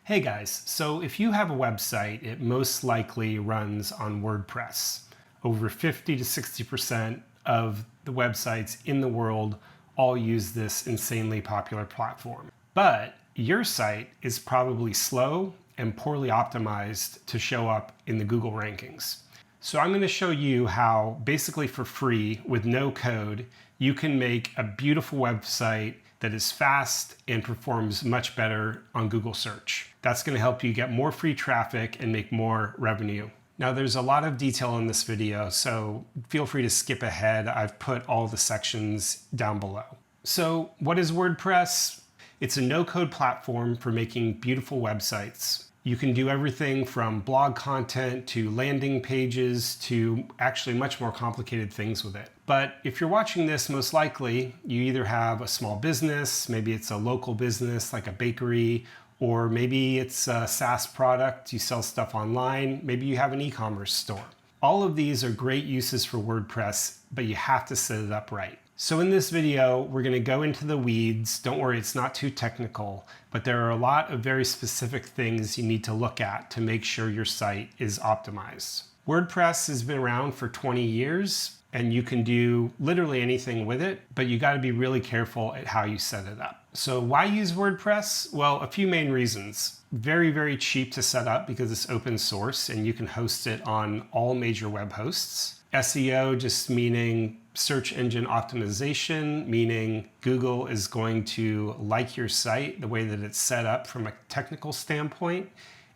Hey guys, so if you have a website, it most likely runs on WordPress. Over 50 to 60% of the websites in the world all use this insanely popular platform. But your site is probably slow and poorly optimized to show up in the Google rankings. So I'm going to show you how, basically for free, with no code, you can make a beautiful website that is fast and performs much better on Google search. That's going to help you get more free traffic and make more revenue. Now there's a lot of detail in this video, so feel free to skip ahead. I've put all the sections down below. So what is WordPress? It's a no-code platform for making beautiful websites. You can do everything from blog content to landing pages to actually much more complicated things with it. But if you're watching this, most likely you either have a small business, maybe it's a local business like a bakery, or maybe it's a SaaS product, you sell stuff online, maybe you have an e-commerce store. All of these are great uses for WordPress, but you have to set it up right. So in this video, we're going to go into the weeds. Don't worry, it's not too technical, but there are a lot of very specific things you need to look at to make sure your site is optimized. WordPress has been around for 20 years and you can do literally anything with it, but you got to be really careful at how you set it up. So why use WordPress? Well, a few main reasons. Very, very cheap to set up because it's open source and you can host it on all major web hosts. SEO just meaning search engine optimization, meaning Google is going to like your site the way that it's set up from a technical standpoint,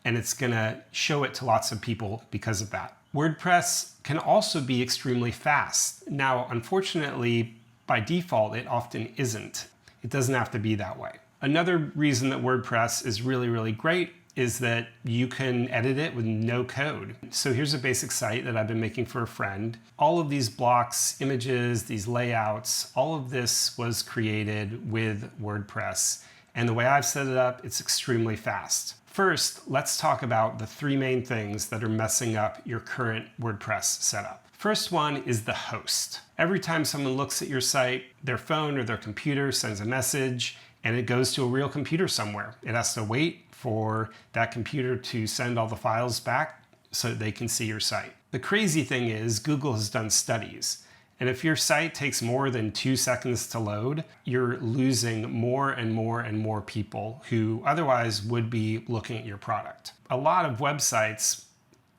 and it's going to show it to lots of people because of that. WordPress can also be extremely fast. Now, unfortunately, by default, it often isn't. It doesn't have to be that way. Another reason that WordPress is really, really great is that you can edit it with no code. So here's a basic site that I've been making for a friend. All of these blocks, images, these layouts, all of this was created with WordPress. And the way I've set it up, it's extremely fast. First, let's talk about the three main things that are messing up your current WordPress setup. First one is the host. Every time someone looks at your site, their phone or their computer sends a message and it goes to a real computer somewhere. It has to wait for that computer to send all the files back so that they can see your site. The crazy thing is Google has done studies, and if your site takes more than 2 seconds to load, you're losing more and more and more people who otherwise would be looking at your product. A lot of websites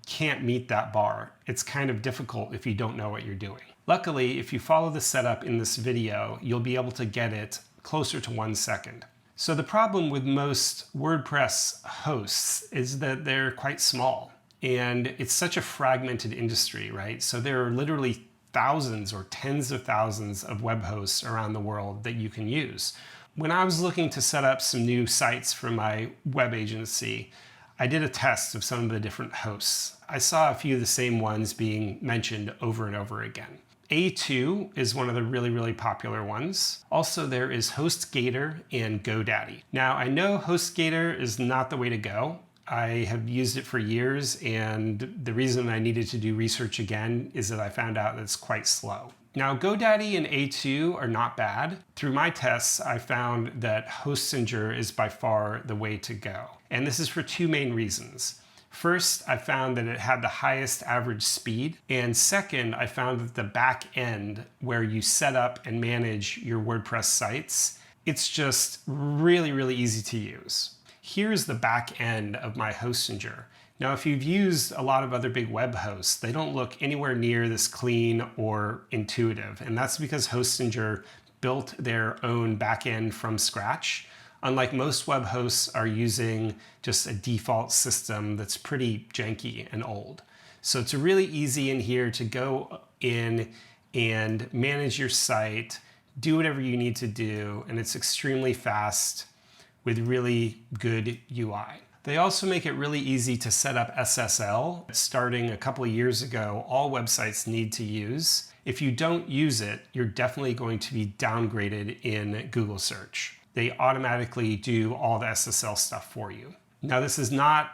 can't meet that bar. It's kind of difficult if you don't know what you're doing. Luckily, if you follow the setup in this video, you'll be able to get it closer to 1 second. So the problem with most WordPress hosts is that they're quite small and it's such a fragmented industry, right? So there are literally thousands or tens of thousands of web hosts around the world that you can use. When I was looking to set up some new sites for my web agency, I did a test of some of the different hosts. I saw a few of the same ones being mentioned over and over again. A2 is one of the really, really popular ones. Also, there is HostGator and GoDaddy. Now, I know HostGator is not the way to go. I have used it for years, and the reason I needed to do research again is that I found out that it's quite slow. Now, GoDaddy and A2 are not bad. Through my tests, I found that Hostinger is by far the way to go. And this is for two main reasons. First, I found that it had the highest average speed. And second, I found that the back end where you set up and manage your WordPress sites, it's just really, really easy to use. Here's the back end of my Hostinger. Now, if you've used a lot of other big web hosts, they don't look anywhere near this clean or intuitive. And that's because Hostinger built their own back end from scratch. Unlike most web hosts are using just a default system that's pretty janky and old. So it's really easy in here to go in and manage your site, do whatever you need to do, and it's extremely fast with really good UI. They also make it really easy to set up SSL. Starting a couple of years ago, all websites need to use. If you don't use it, you're definitely going to be downgraded in Google search. They automatically do all the SSL stuff for you. Now, this is not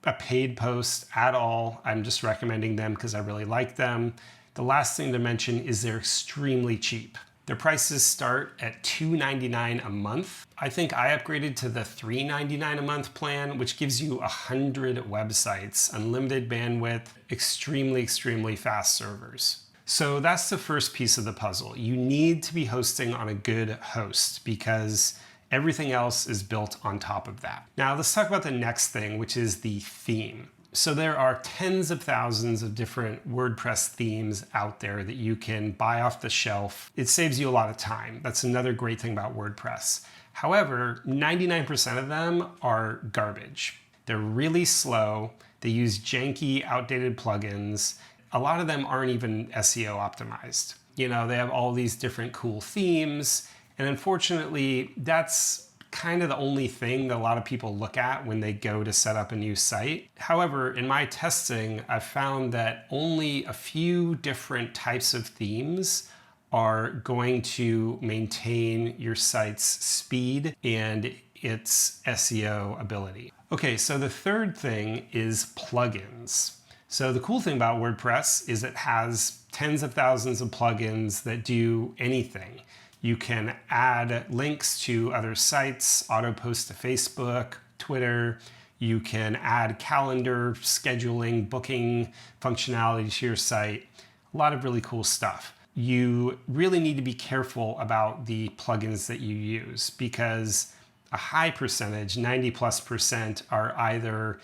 a paid post at all. I'm just recommending them because I really like them. The last thing to mention is they're extremely cheap. Their prices start at $2.99 a month. I think I upgraded to the $3.99 a month plan, which gives you 100 websites, unlimited bandwidth, extremely fast servers. So that's the first piece of the puzzle. You need to be hosting on a good host because everything else is built on top of that. Now let's talk about the next thing, which is the theme. So there are tens of thousands of different WordPress themes out there that you can buy off the shelf. It saves you a lot of time. That's another great thing about WordPress. However, 99% of them are garbage. They're really slow. They use janky, outdated plugins. A lot of them aren't even SEO optimized. You know, they have all these different cool themes. And unfortunately, that's kind of the only thing that a lot of people look at when they go to set up a new site. However, in my testing, I've found that only a few different types of themes are going to maintain your site's speed and its SEO ability. Okay, so the third thing is plugins. So the cool thing about WordPress is it has tens of thousands of plugins that do anything. You can add links to other sites, auto post to Facebook, Twitter. You can add calendar, scheduling, booking functionality to your site. A lot of really cool stuff. You really need to be careful about the plugins that you use because a high percentage, 90+%, are either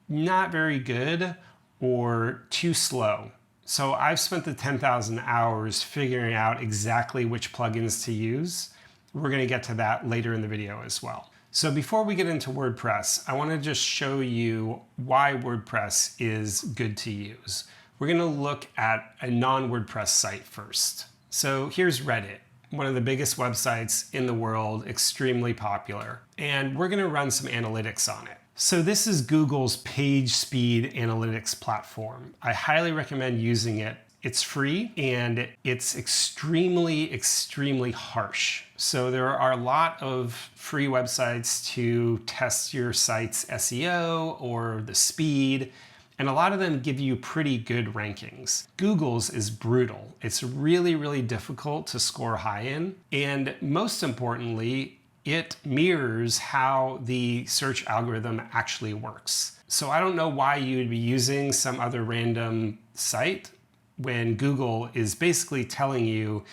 not very good or too slow. So I've spent the 10,000 hours figuring out exactly which plugins to use. We're going to get to that later in the video as well. So before we get into WordPress, I want to just show you why WordPress is good to use. We're going to look at a non-WordPress site first. So here's Reddit, one of the biggest websites in the world, extremely popular. And we're going to run some analytics on it. So this is Google's page speed analytics platform. I highly recommend using it. It's free and it's extremely harsh. So there are a lot of free websites to test your site's SEO or the speed, and a lot of them give you pretty good rankings. Google's is brutal. It's really difficult to score high in, and most importantly, it mirrors how the search algorithm actually works. So I don't know why you would be using some other random site when Google is basically telling you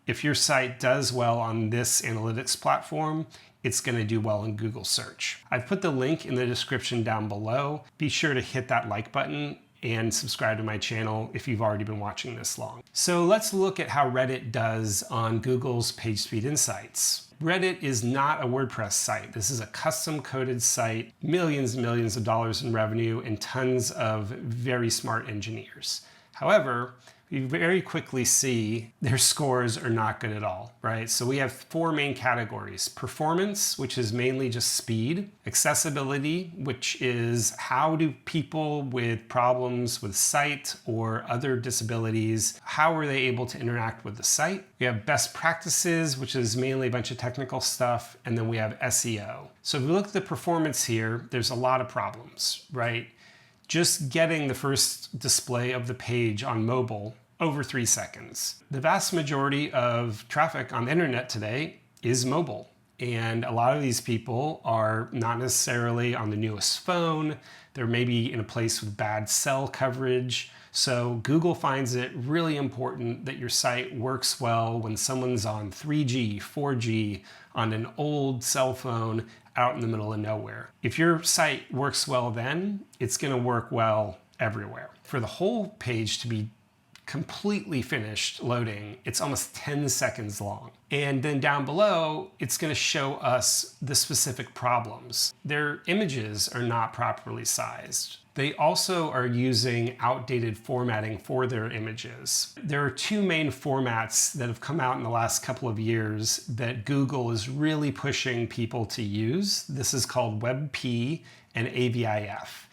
if your site does well on this analytics platform, it's going to do well in Google search. I've put the link in the description down below. Be sure to hit that like button and subscribe to my channel if you've already been watching this long. So let's look at how Reddit does on Google's PageSpeed Insights. Reddit is not a WordPress site. This is a custom coded site, millions and millions of dollars in revenue, and tons of very smart engineers. However, we very quickly see their scores are not good at all, right? So we have four main categories: performance, which is mainly just speed; accessibility, which is how do people with problems with sight or other disabilities, how are they able to interact with the site? We have best practices, which is mainly a bunch of technical stuff, and then we have SEO. So if we look at the performance here, there's a lot of problems, right? Just getting the first display of the page on mobile, over 3 seconds. The vast majority of traffic on the internet today is mobile. And a lot of these people are not necessarily on the newest phone. They're maybe in a place with bad cell coverage. So Google finds it really important that your site works well when someone's on 3G, 4G, on an old cell phone out in the middle of nowhere. If your site works well then, it's going to work well everywhere. For the whole page to be completely finished loading, it's almost 10 seconds long. And then down below, it's going to show us the specific problems. Their images are not properly sized. They also are using outdated formatting for their images. There are two main formats that have come out in the last couple of years that Google is really pushing people to use. This is called WebP and AVIF.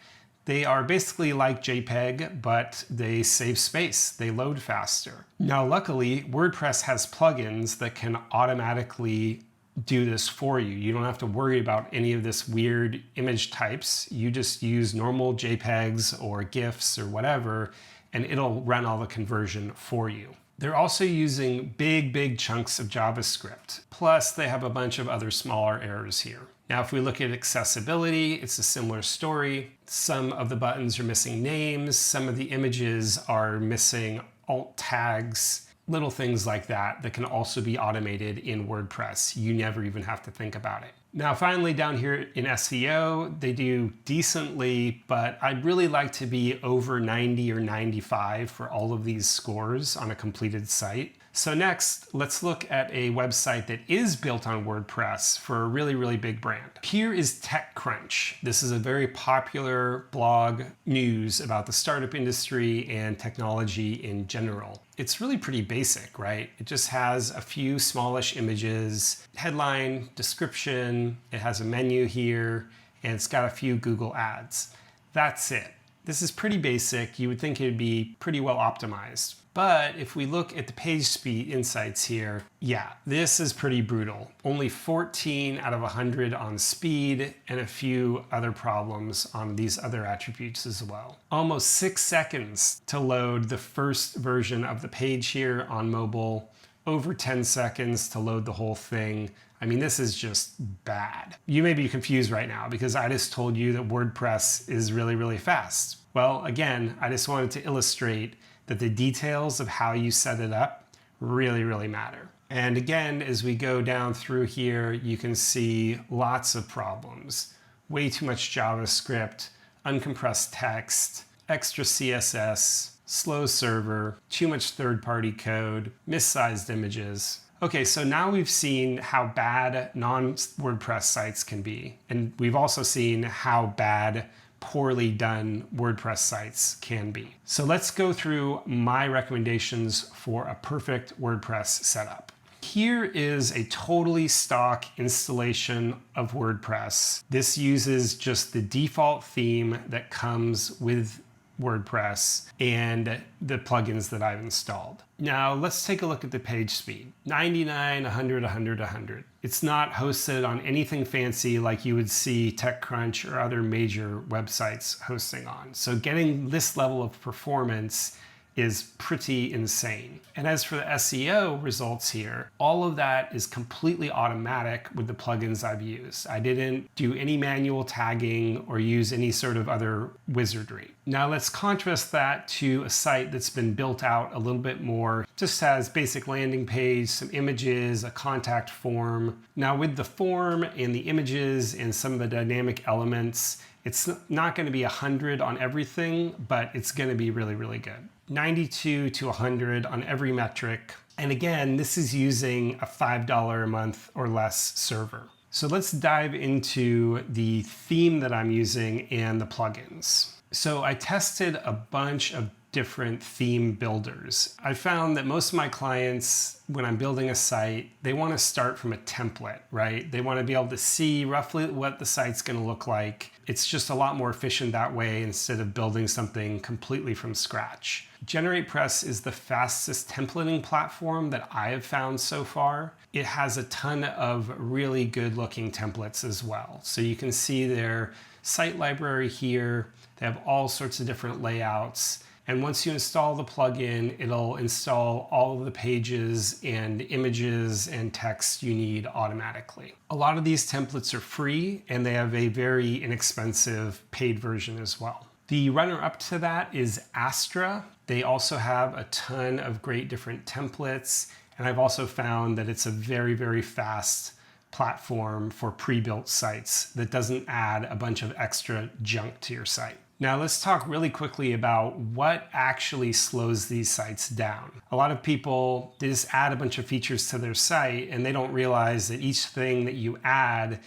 They are basically like JPEG, but they save space. They load faster. Now, luckily, WordPress has plugins that can automatically do this for you. You don't have to worry about any of this weird image types. You just use normal JPEGs or GIFs or whatever, and it'll run all the conversion for you. They're also using big chunks of JavaScript. Plus, they have a bunch of other smaller errors here. Now, if we look at accessibility, it's a similar story. Some of the buttons are missing names. Some of the images are missing alt tags. Little things like that that can also be automated in WordPress. You never even have to think about it. Now, finally, down here in SEO, they do decently, but I'd really like to be over 90 or 95 for all of these scores on a completed site. So next, let's look at a website that is built on WordPress for a really big brand. Here is TechCrunch. This is a very popular blog news about the startup industry and technology in general. It's really pretty basic, right? It just has a few smallish images, headline, description, it has a menu here, and it's got a few Google ads. That's it. This is pretty basic. You would think it would be pretty well optimized. But if we look at the page speed insights here, yeah, this is pretty brutal. Only 14 out of 100 on speed and a few other problems on these other attributes as well. Almost 6 seconds to load the first version of the page here on mobile. Over 10 seconds to load the whole thing. I mean, this is just bad. You may be confused right now because I just told you that WordPress is really fast. Well, again, I just wanted to illustrate that the details of how you set it up really matter. And again, as we go down through here, you can see lots of problems. Way too much JavaScript, uncompressed text, extra CSS, slow server, too much third-party code, missized images. Okay, so now we've seen how bad non-WordPress sites can be. And we've also seen how bad poorly done WordPress sites can be. So let's go through my recommendations for a perfect WordPress setup. Here is a totally stock installation of WordPress. This uses just the default theme that comes with WordPress and the plugins that I've installed. Now let's take a look at the page speed. 99, 100, 100, 100. It's not hosted on anything fancy like you would see TechCrunch or other major websites hosting on. So getting this level of performance is pretty insane. And as for the SEO results here, all of that is completely automatic with the plugins I've used. I didn't do any manual tagging or use any sort of other wizardry. Now let's contrast that to a site that's been built out a little bit more. Just has basic landing page, some images, a contact form. Now with the form and the images and some of the dynamic elements, it's not going to be 100 on everything, but it's going to be really good. 92 to 100 on every metric. And again, this is using a $5 a month or less server. So let's dive into the theme that I'm using and the plugins. So I tested a bunch of different theme builders. I found that most of my clients, when I'm building a site, they want to start from a template, right? They want to be able to see roughly what the site's going to look like. It's just a lot more efficient that way instead of building something completely from scratch. GeneratePress is the fastest templating platform that I have found so far. It has a ton of really good looking templates as well. So you can see their site library here. They have all sorts of different layouts. And once you install the plugin, it'll install all of the pages and images and text you need automatically. A lot of these templates are free and they have a very inexpensive paid version as well. The runner-up to that is Astra. They also have a ton of great different templates. And I've also found that it's a very fast platform for pre-built sites that doesn't add a bunch of extra junk to your site. Now let's talk really quickly about what actually slows these sites down. A lot of people, they just add a bunch of features to their site and they don't realize that each thing that you add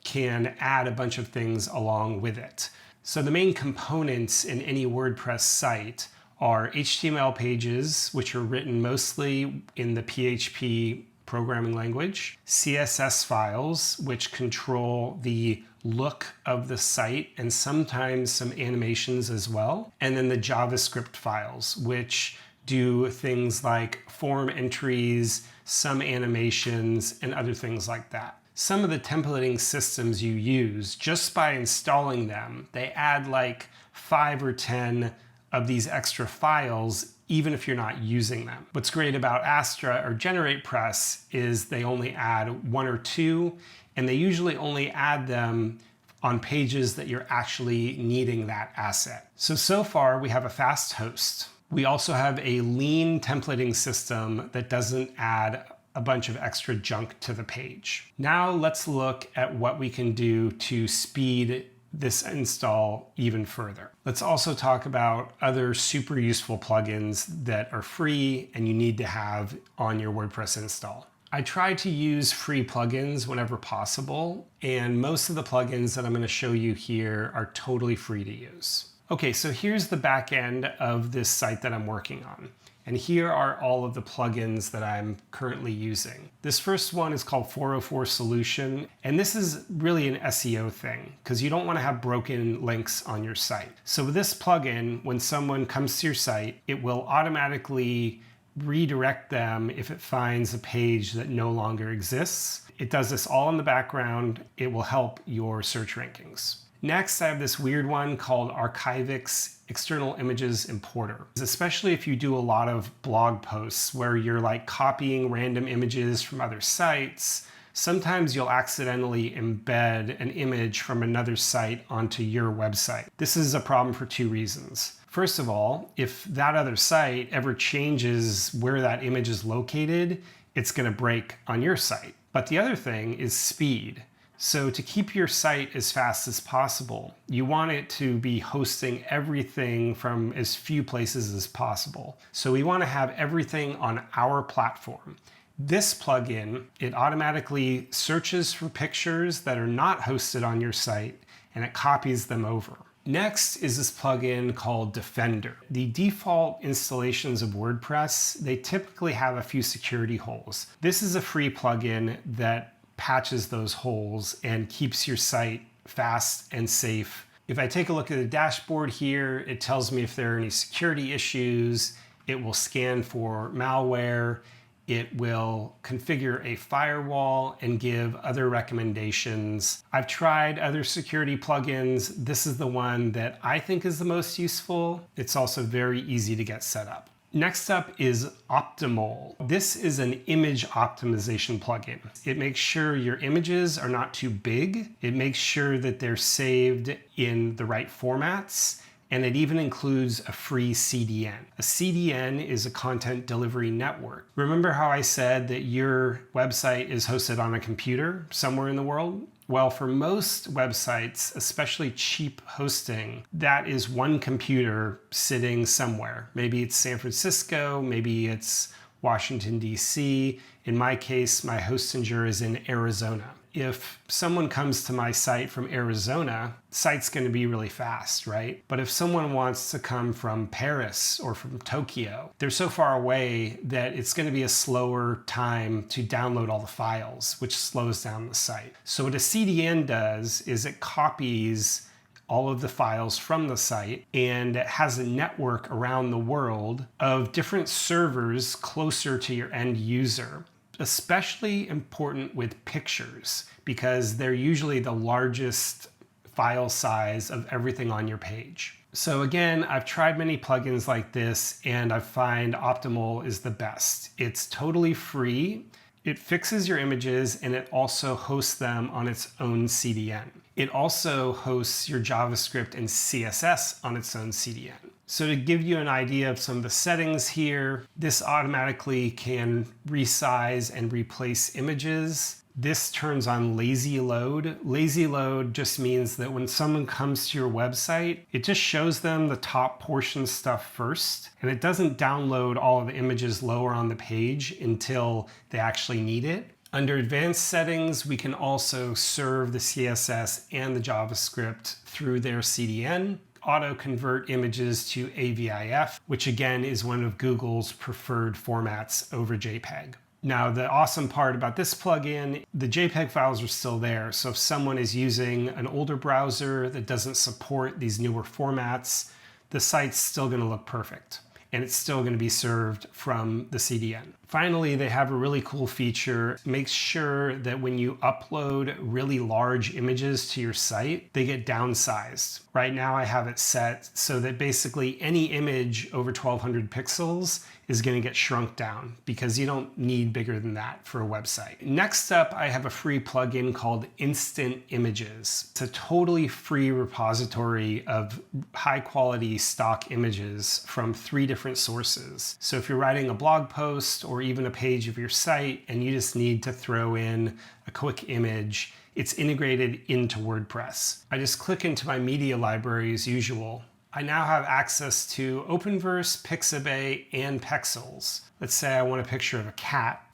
can add a bunch of things along with it. So the main components in any WordPress site are HTML pages, which are written mostly in the PHP programming language, CSS files, which control the look of the site and sometimes some animations as well, and then the JavaScript files, which do things like form entries, some animations, and other things like that. Some of the templating systems you use, just by installing them, they add like 5 or 10 of these extra files even if you're not using them. What's great about Astra or GeneratePress is they only add 1 or 2, and they usually only add them on pages that you're actually needing that asset. So far we have a fast host. We also have a lean templating system that doesn't add a bunch of extra junk to the page. Now let's look at what we can do to speed this install even further. Let's also talk about other super useful plugins that are free and you need to have on your WordPress install. I try to use free plugins whenever possible, and most of the plugins that I'm going to show you here are totally free to use. Okay, so here's the back end of this site that I'm working on. And here are all of the plugins that I'm currently using. This first one is called 404 Solution, and this is really an SEO thing because you don't want to have broken links on your site. So with this plugin, when someone comes to your site, it will automatically redirect them if it finds a page that no longer exists. It does this all in the background. It will help your search rankings. Next, I have this weird one called Archivarix External Images Importer. Especially if you do a lot of blog posts where you're like copying random images from other sites, sometimes you'll accidentally embed an image from another site onto your website. This is a problem for 2 reasons. First of all, if that other site ever changes where that image is located, it's going to break on your site. But the other thing is speed. So to keep your site as fast as possible, you want it to be hosting everything from as few places as possible. So we want to have everything on our platform. This plugin, it automatically searches for pictures that are not hosted on your site and it copies them over. Next is this plugin called Defender. The default installations of WordPress, they typically have a few security holes. This is a free plugin that patches those holes and keeps your site fast and safe. If I take a look at the dashboard here, it tells me if there are any security issues. It will scan for malware. It will configure a firewall and give other recommendations. I've tried other security plugins. This is the one that I think is the most useful. It's also very easy to get set up. Next up is Optimole. This is an image optimization plugin. It makes sure your images are not too big. It makes sure that they're saved in the right formats. And it even includes a free CDN. A CDN is a content delivery network. Remember how I said that your website is hosted on a computer somewhere in the world? Well, for most websites, especially cheap hosting, that is one computer sitting somewhere. Maybe it's San Francisco, maybe it's Washington, D.C. In my case, my hostinger is in Arizona. If someone comes to my site from Arizona, the site's going to be really fast, right? But if someone wants to come from Paris or from Tokyo, they're so far away that it's going to be a slower time to download all the files, which slows down the site. So what a CDN does is it copies all of the files from the site, and it has a network around the world of different servers closer to your end user. Especially important with pictures because they're usually the largest file size of everything on your page. So again, I've tried many plugins like this and I find Optimole is the best. It's totally free. It fixes your images and it also hosts them on its own CDN. It also hosts your JavaScript and CSS on its own CDN. So to give you an idea of some of the settings here, this automatically can resize and replace images. This turns on lazy load. Lazy load just means that when someone comes to your website, it just shows them the top portion stuff first, and it doesn't download all of the images lower on the page until they actually need it. Under advanced settings, we can also serve the CSS and the JavaScript through their CDN. Auto-convert images to AVIF, which again is one of Google's preferred formats over JPEG. Now, the awesome part about this plugin, the JPEG files are still there. So if someone is using an older browser that doesn't support these newer formats, the site's still going to look perfect. And it's still going to be served from the CDN. Finally, they have a really cool feature. It makes sure that when you upload really large images to your site, they get downsized. Right now I have it set so that basically any image over 1200 pixels is going to get shrunk down because you don't need bigger than that for a website. Next up, I have a free plugin called Instant Images. It's a totally free repository of high quality stock images from 3 different sources. So if you're writing a blog post or even a page of your site and you just need to throw in a quick image, it's integrated into WordPress. I just click into my media library as usual. I now have access to Openverse, Pixabay, and Pexels. Let's say I want a picture of a cat.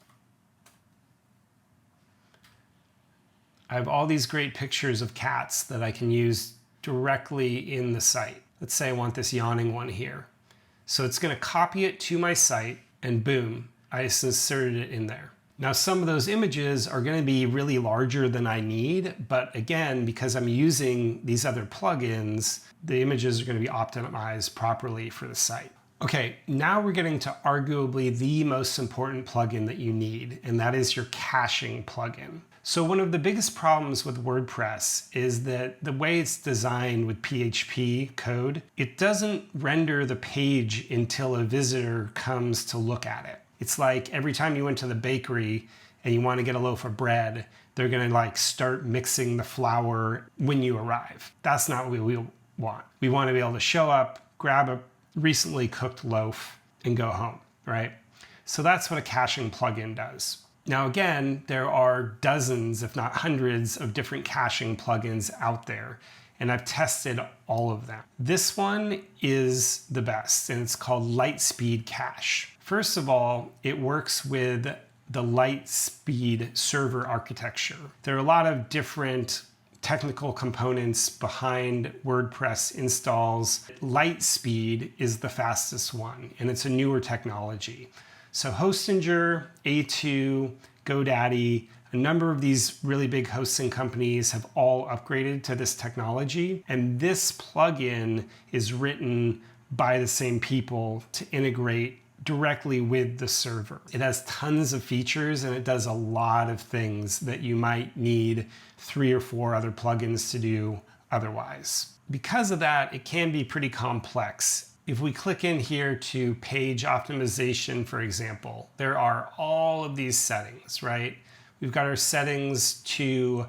I have all these great pictures of cats that I can use directly in the site. Let's say I want this yawning one here. So it's going to copy it to my site and boom, I just inserted it in there. Now some of those images are going to be really larger than I need, but again, because I'm using these other plugins, the images are going to be optimized properly for the site. Okay, now we're getting to arguably the most important plugin that you need, and that is your caching plugin. So one of the biggest problems with WordPress is that the way it's designed with PHP code, it doesn't render the page until a visitor comes to look at it. It's like every time you went to the bakery and you want to get a loaf of bread, they're going to like start mixing the flour when you arrive. That's not what we want. We want to be able to show up, grab a recently cooked loaf and go home, right? So that's what a caching plugin does. Now again, there are dozens, if not hundreds, of different caching plugins out there, and I've tested all of them. This one is the best, and it's called LiteSpeed Cache. First of all, it works with the LiteSpeed server architecture. There are a lot of different technical components behind WordPress installs. LiteSpeed is the fastest one, and it's a newer technology. So Hostinger, A2, GoDaddy, a number of these really big hosting companies have all upgraded to this technology, and this plugin is written by the same people to integrate directly with the server. It has tons of features and it does a lot of things that you might need 3 or 4 other plugins to do otherwise. Because of that, it can be pretty complex. If we click in here to page optimization, for example, there are all of these settings, right? We've got our settings to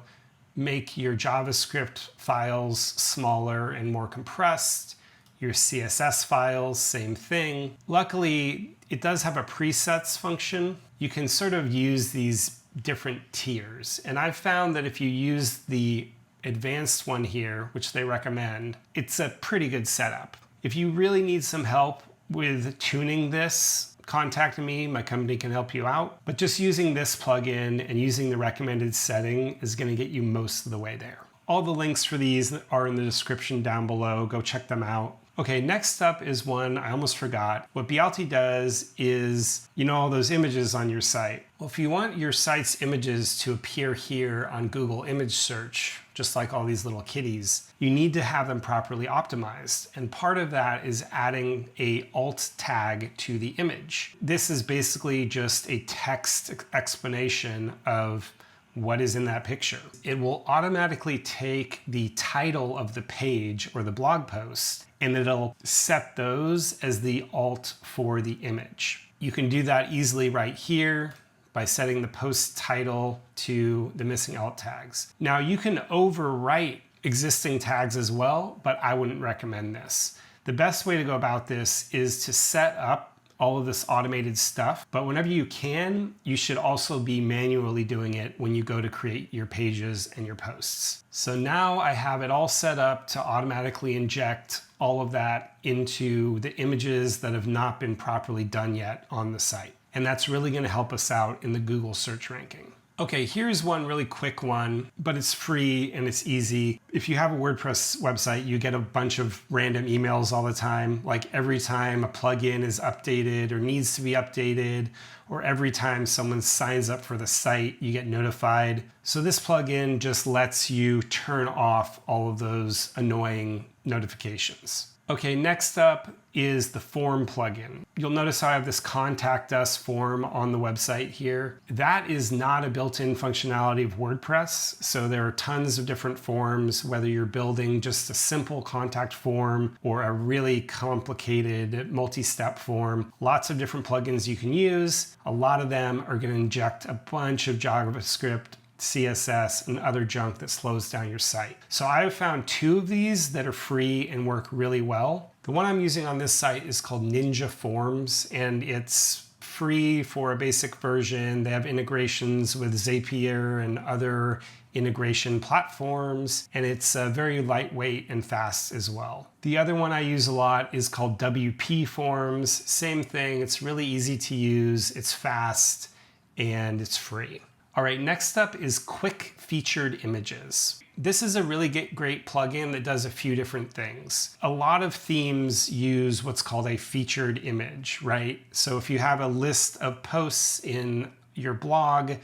make your JavaScript files smaller and more compressed. Your CSS files, same thing. Luckily, it does have a presets function. You can sort of use these different tiers. And I've found that if you use the advanced one here, which they recommend, it's a pretty good setup. If you really need some help with tuning this, contact me, my company can help you out. But just using this plugin and using the recommended setting is going to get you most of the way there. All the links for these are in the description down below. Go check them out. Okay, next up is one I almost forgot. What Bialti does is, you know, all those images on your site. Well, if you want your site's images to appear here on Google image search, just like all these little kitties, you need to have them properly optimized. And part of that is adding a alt tag to the image. This is basically just a text explanation of what is in that picture. It will automatically take the title of the page or the blog post, and it'll set those as the alt for the image. You can do that easily right here by setting the post title to the missing alt tags. Now you can overwrite existing tags as well, but I wouldn't recommend this. The best way to go about this is to set up all of this automated stuff, but whenever you can, you should also be manually doing it when you go to create your pages and your posts. So now I have it all set up to automatically inject all of that into the images that have not been properly done yet on the site. And that's really going to help us out in the Google search ranking. Okay, here's one really quick one, but it's free and it's easy. If you have a WordPress website, you get a bunch of random emails all the time, like every time a plugin is updated or needs to be updated, or every time someone signs up for the site, you get notified. So this plugin just lets you turn off all of those annoying notifications. Okay, next up is the form plugin. You'll notice I have this contact us form on the website here. That is not a built-in functionality of WordPress. So there are tons of different forms, whether you're building just a simple contact form or a really complicated multi-step form. Lots of different plugins you can use. A lot of them are going to inject a bunch of JavaScript, CSS, and other junk that slows down your site. So I have found 2 of these that are free and work really well. The one I'm using on this site is called Ninja Forms, and it's free for a basic version. They have integrations with Zapier and other integration platforms, and it's very lightweight and fast as well. The other one I use a lot is called WP Forms. Same thing, it's really easy to use, it's fast, and it's free. All right, next up is Quick Featured Images. This is a really great plugin that does a few different things. A lot of themes use what's called a featured image, right? So if you have a list of posts in your blog,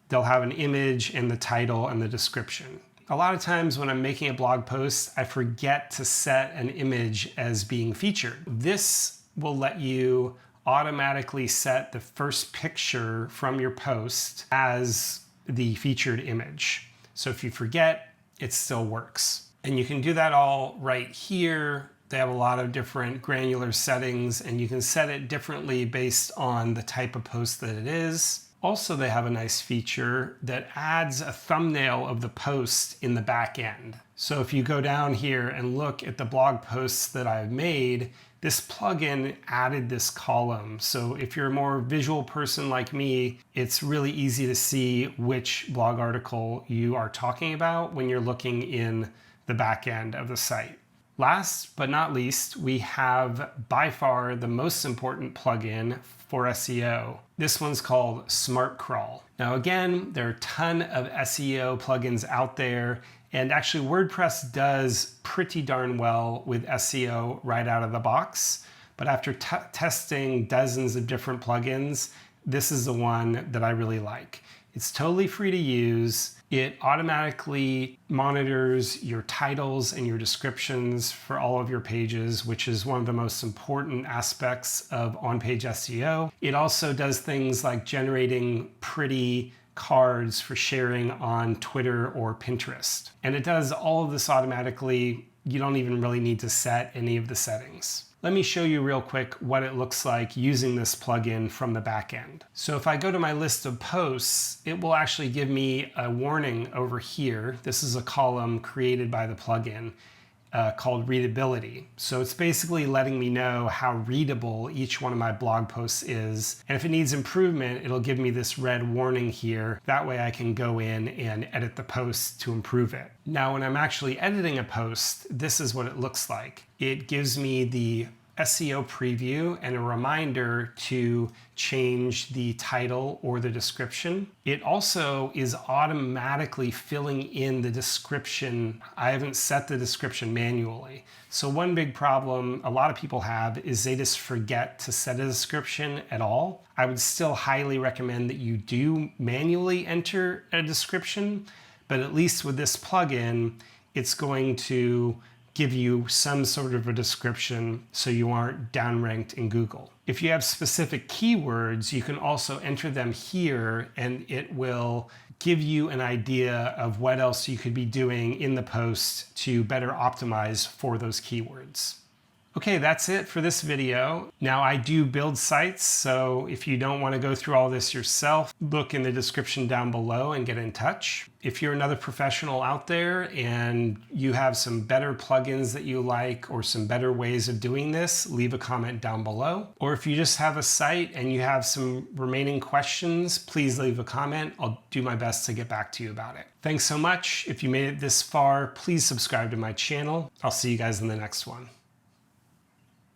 they'll have an image and the title and the description. A lot of times when I'm making a blog post, I forget to set an image as being featured. This will let you automatically set the first picture from your post as the featured image. So if you forget, it still works. And you can do that all right here. They have a lot of different granular settings, and you can set it differently based on the type of post that it is. Also, they have a nice feature that adds a thumbnail of the post in the back end. So if you go down here and look at the blog posts that I've made, this plugin added this column. So if you're a more visual person like me, it's really easy to see which blog article you are talking about when you're looking in the back end of the site. Last but not least, we have by far the most important plugin for SEO. This one's called SmartCrawl. Now again, there are a ton of SEO plugins out there, and actually WordPress does pretty darn well with SEO right out of the box. But after testing dozens of different plugins, this is the one that I really like. It's totally free to use. It automatically monitors your titles and your descriptions for all of your pages, which is one of the most important aspects of on-page SEO. It also does things like generating pretty cards for sharing on Twitter or Pinterest. And it does all of this automatically. You don't even really need to set any of the settings. Let me show you real quick what it looks like using this plugin from the back end. So if I go to my list of posts, it will actually give me a warning over here. This is a column created by the plugin called readability. So it's basically letting me know how readable each one of my blog posts is. And if it needs improvement, it'll give me this red warning here. That way I can go in and edit the post to improve it. Now, when I'm actually editing a post, this is what it looks like. It gives me the SEO preview and a reminder to change the title or the description. It also is automatically filling in the description. I haven't set the description manually. So one big problem a lot of people have is they just forget to set a description at all. I would still highly recommend that you do manually enter a description, but at least with this plugin, it's going to give you some sort of a description so you aren't downranked in Google. If you have specific keywords, you can also enter them here and it will give you an idea of what else you could be doing in the post to better optimize for those keywords. Okay, that's it for this video. Now I do build sites, so if you don't want to go through all this yourself, look in the description down below and get in touch. If you're another professional out there and you have some better plugins that you like or some better ways of doing this, leave a comment down below. Or if you just have a site and you have some remaining questions, please leave a comment. I'll do my best to get back to you about it. Thanks so much. If you made it this far, please subscribe to my channel. I'll see you guys in the next one.